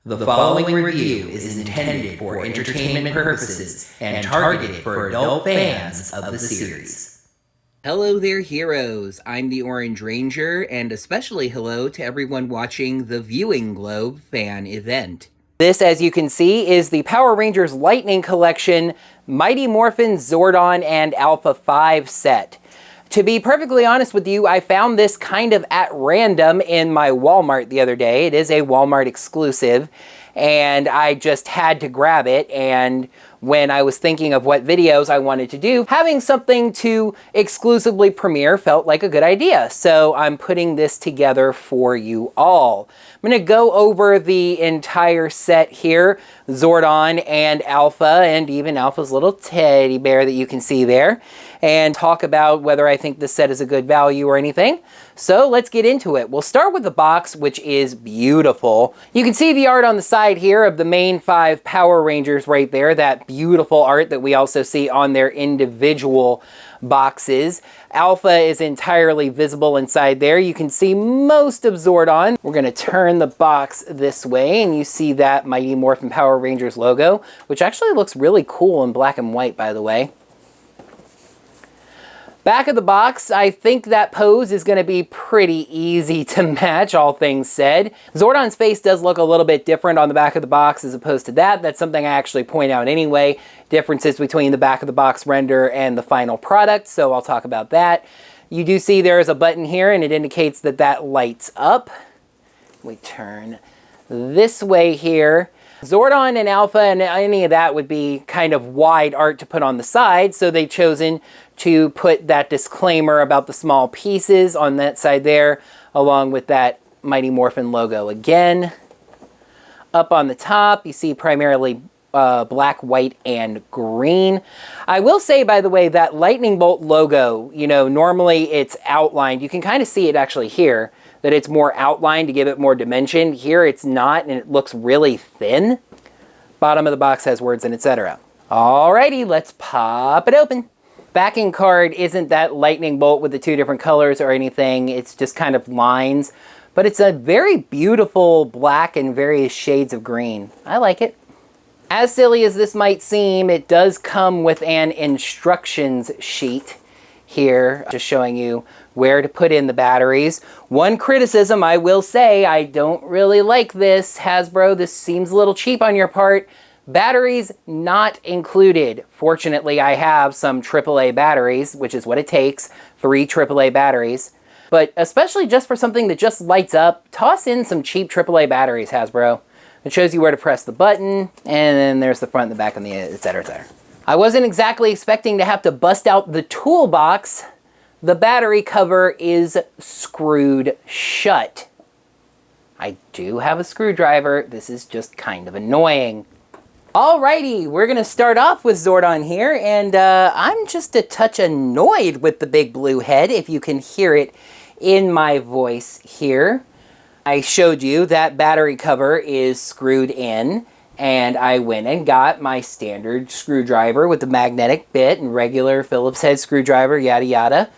The following review is intended for entertainment purposes and targeted for adult fans of the series. Hello there, heroes. I'm the Orange Ranger, and especially hello to everyone watching the Viewing Globe fan event. This, as you can see, is the Power Rangers Lightning Collection Mighty Morphin Zordon and Alpha 5 set. To be perfectly honest with you, I found this kind of at random in my Walmart the other day. It is a Walmart exclusive, and I just had to grab it. And when I was thinking of what videos I wanted to do, having something to exclusively premiere felt like a good idea. So I'm putting this together for you all. I'm going to go over the entire set here, Zordon and Alpha, and even Alpha's little teddy bear that you can see there, and talk about whether I think this set is a good value or anything. So let's get into it. We'll start with the box, which is beautiful. You can see the art on the side here of the main 5 Power Rangers right there, that beautiful art that we also see on their individual boxes. Alpha is entirely visible inside there. You can see most of Zordon. We're going to turn the box this way, and you see that Mighty Morphin Power Rangers logo, which actually looks really cool in black and white, by the way. Back of the box, I think that pose is going to be pretty easy to match, all things said. Zordon's face does look a little bit different on the back of the box as opposed to that. That's something I actually point out anyway. Differences between the back of the box render and the final product, so I'll talk about that. You do see there is a button here, and it indicates that that lights up. We turn this way here. Zordon and Alpha and any of that would be kind of wide art to put on the side, so they've chosen to put that disclaimer about the small pieces on that side there, along with that Mighty Morphin logo again. Up on the top, you see primarily black, white, and green. I will say, by the way, that lightning bolt logo, you know, normally it's outlined. You can kind of see it actually here, that it's more outlined to give it more dimension. Here it's not, and it looks really thin. Bottom of the box has words and etc. Alrighty, let's pop it open. Backing card isn't that lightning bolt with the 2 different colors or anything. It's just kind of lines, but it's a very beautiful black and various shades of green. I like it. As silly as this might seem, it does come with an instructions sheet here, just showing you where to put in the batteries. One criticism I will say, I don't really like this, Hasbro. This seems a little cheap on your part. Batteries not included. Fortunately, I have some AAA batteries, which is what it takes, 3 AAA batteries. But especially just for something that just lights up, toss in some cheap AAA batteries, Hasbro. It shows you where to press the button, and then there's the front and the back and the etc, etc. I wasn't exactly expecting to have to bust out the toolbox. The battery cover is screwed shut. I do have a screwdriver. This is just kind of annoying. Alrighty, we're going to start off with Zordon here, and I'm just a touch annoyed with the big blue head, if you can hear it in my voice here. I showed you that battery cover is screwed in, and I went and got my standard screwdriver with the magnetic bit and regular Phillips head screwdriver, yada yada.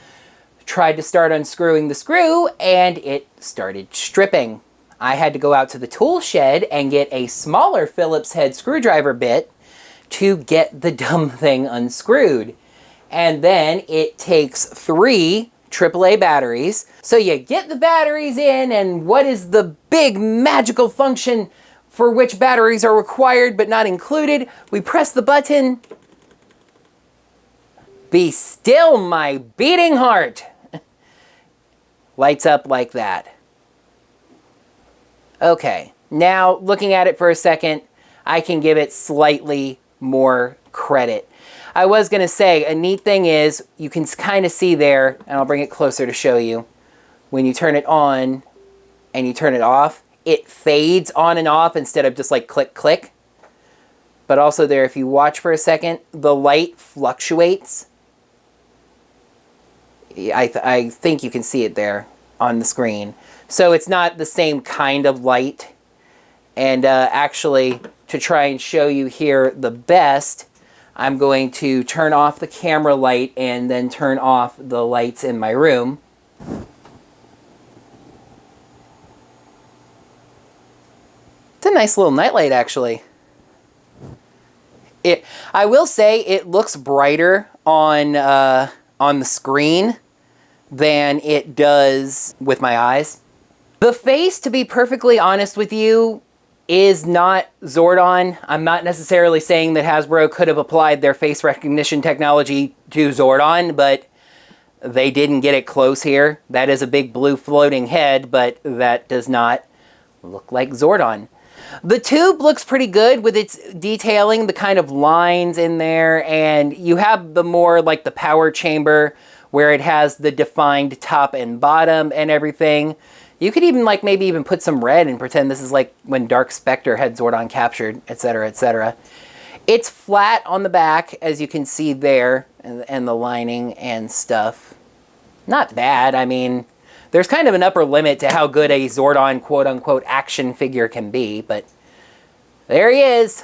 Tried to start unscrewing the screw, and it started stripping. I had to go out to the tool shed and get a smaller Phillips head screwdriver bit to get the dumb thing unscrewed. And then it takes 3 AAA batteries. So you get the batteries in, and what is the big magical function for which batteries are required but not included? We press the button. Be still, my beating heart. Lights up like that. Okay, now looking at it for a second, I can give it slightly more credit. I was going to say, a neat thing is, you can kind of see there, and I'll bring it closer to show you, when you turn it on and you turn it off, it fades on and off instead of just like click, click. But also there, if you watch for a second, the light fluctuates. I think you can see it there on the screen. So it's not the same kind of light. And actually, to try and show you here the best, I'm going to turn off the camera light and then turn off the lights in my room. It's a nice little nightlight, actually. I will say it looks brighter on the screen than it does with my eyes. The face, to be perfectly honest with you, is not Zordon. I'm not necessarily saying that Hasbro could have applied their face recognition technology to Zordon, but they didn't get it close here. That is a big blue floating head, but that does not look like Zordon. The tube looks pretty good with its detailing, the kind of lines in there, and you have the more like the power chamber where it has the defined top and bottom and everything. You could even like maybe even put some red and pretend this is like when Dark Spectre had Zordon captured, etc., etc. It's flat on the back, as you can see there, and the lining and stuff. Not bad. I mean, there's kind of an upper limit to how good a Zordon quote-unquote action figure can be, but there he is.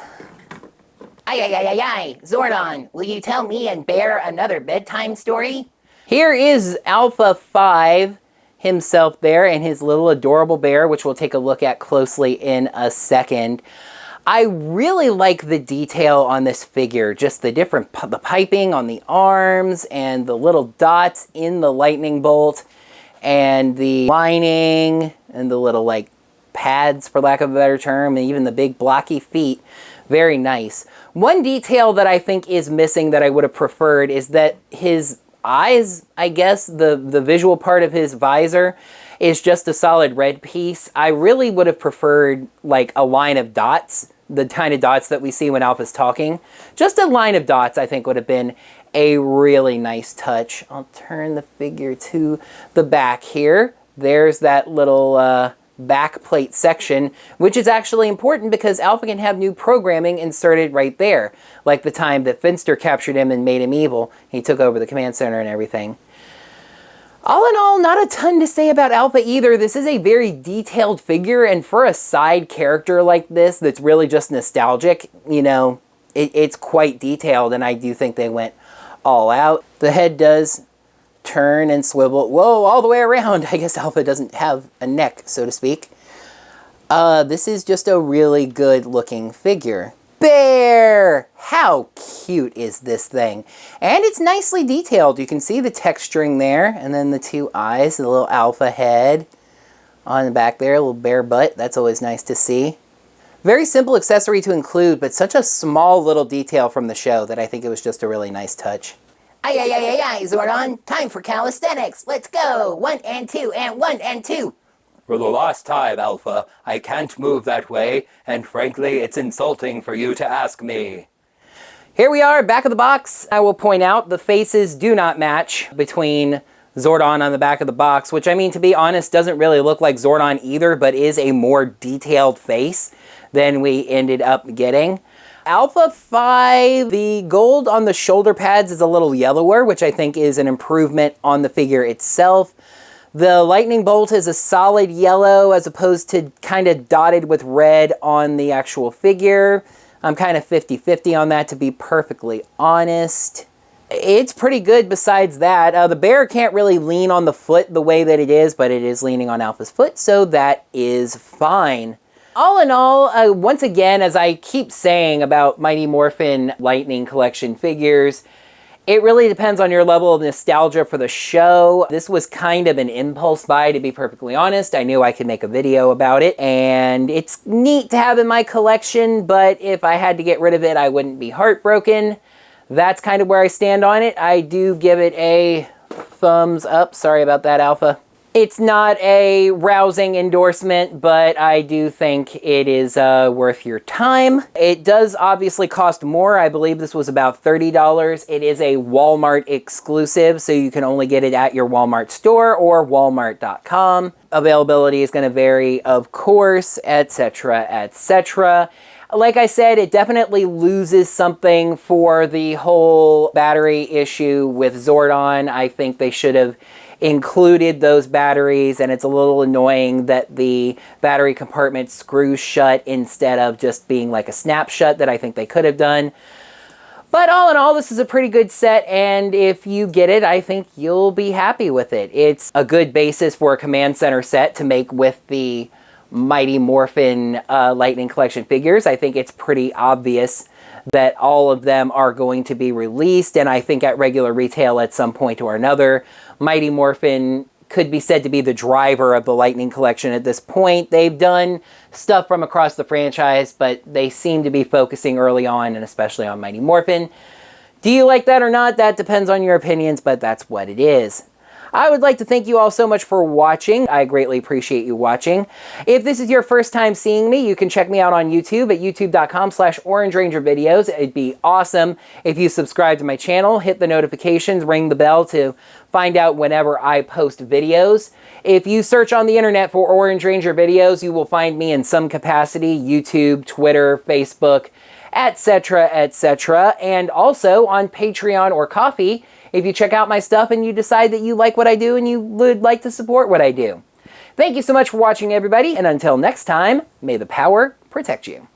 Ay, Zordon, will you tell me and Bear another bedtime story? Here is Alpha 5 himself there and his little adorable bear, which we'll take a look at closely in a second. I really like the detail on this figure, just the different the piping on the arms and the little dots in the lightning bolt and the lining and the little like pads, for lack of a better term, and even the big blocky feet. Very nice. One detail that I think is missing that I would have preferred is that his eyes, I guess, the visual part of his visor is just a solid red piece. I really would have preferred like a line of dots, the kind of dots that we see when Alpha's talking. Just a line of dots I think would have been a really nice touch. I'll turn the figure to the back here. There's that little back plate section, which is actually important because Alpha can have new programming inserted right there. Like the time that Finster captured him and made him evil. He took over the command center and everything. All in all, not a ton to say about Alpha either. This is a very detailed figure, and for a side character like this that's really just nostalgic, you know, it's quite detailed, and I do think they went all out. The head does turn and swivel, whoa, all the way around. I guess Alpha doesn't have a neck, so to speak. This is just a really good looking figure. Bear! How cute is this thing? And it's nicely detailed. You can see the texturing there, and then the two eyes, the little Alpha head on the back there, a little bear butt. That's always nice to see. Very simple accessory to include, but such a small little detail from the show that I think it was just a really nice touch. Ay, Zordon, time for calisthenics. Let's go. 1 and 2 and 1 and 2. For the last time, Alpha, I can't move that way, and frankly, it's insulting for you to ask me. Here we are, back of the box. I will point out the faces do not match between Zordon on the back of the box, which, I mean, to be honest, doesn't really look like Zordon either, but is a more detailed face than we ended up getting. Alpha 5, the gold on the shoulder pads is a little yellower, which I think is an improvement on the figure itself. The lightning bolt is a solid yellow as opposed to kind of dotted with red on the actual figure. I'm kind of 50-50 on that, to be perfectly honest. It's pretty good besides that. The bear can't really lean on the foot the way that it is, but it is leaning on Alpha's foot, so that is fine. All in all, once again, as I keep saying about Mighty Morphin Lightning Collection figures, it really depends on your level of nostalgia for the show. This was kind of an impulse buy, to be perfectly honest. I knew I could make a video about it, and it's neat to have in my collection, but if I had to get rid of it, I wouldn't be heartbroken. That's kind of where I stand on it. I do give it a thumbs up. Sorry about that, Alpha. It's not a rousing endorsement, but I do think it is worth your time. It does obviously cost more. I believe this was about $30. It is a Walmart exclusive, so you can only get it at your Walmart store or walmart.com. Availability is going to vary, of course, etc., etc. Like I said, it definitely loses something for the whole battery issue with Zordon. I think they should have included those batteries, and it's a little annoying that the battery compartment screws shut instead of just being like a snap shut that I think they could have done. But all in all, this is a pretty good set, and if you get it, I think you'll be happy with it. It's a good basis for a command center set to make with the Mighty Morphin Lightning Collection figures. I think it's pretty obvious that all of them are going to be released, and I think at regular retail at some point or another. Mighty Morphin could be said to be the driver of the Lightning Collection at this point. They've done stuff from across the franchise, but they seem to be focusing early on, and especially on Mighty Morphin. Do you like that or not? That depends on your opinions, but that's what it is. I would like to thank you all so much for watching. I greatly appreciate you watching. If this is your first time seeing me, you can check me out on YouTube at youtube.com/OrangeRangerVideos. It'd be awesome if you subscribe to my channel, hit the notifications, ring the bell to find out whenever I post videos. If you search on the internet for Orange Ranger videos, you will find me in some capacity, YouTube, Twitter, Facebook, etc., etc., and also on Patreon or Ko-fi if you check out my stuff and you decide that you like what I do and you would like to support what I do. Thank you so much for watching, everybody, and until next time, may the power protect you.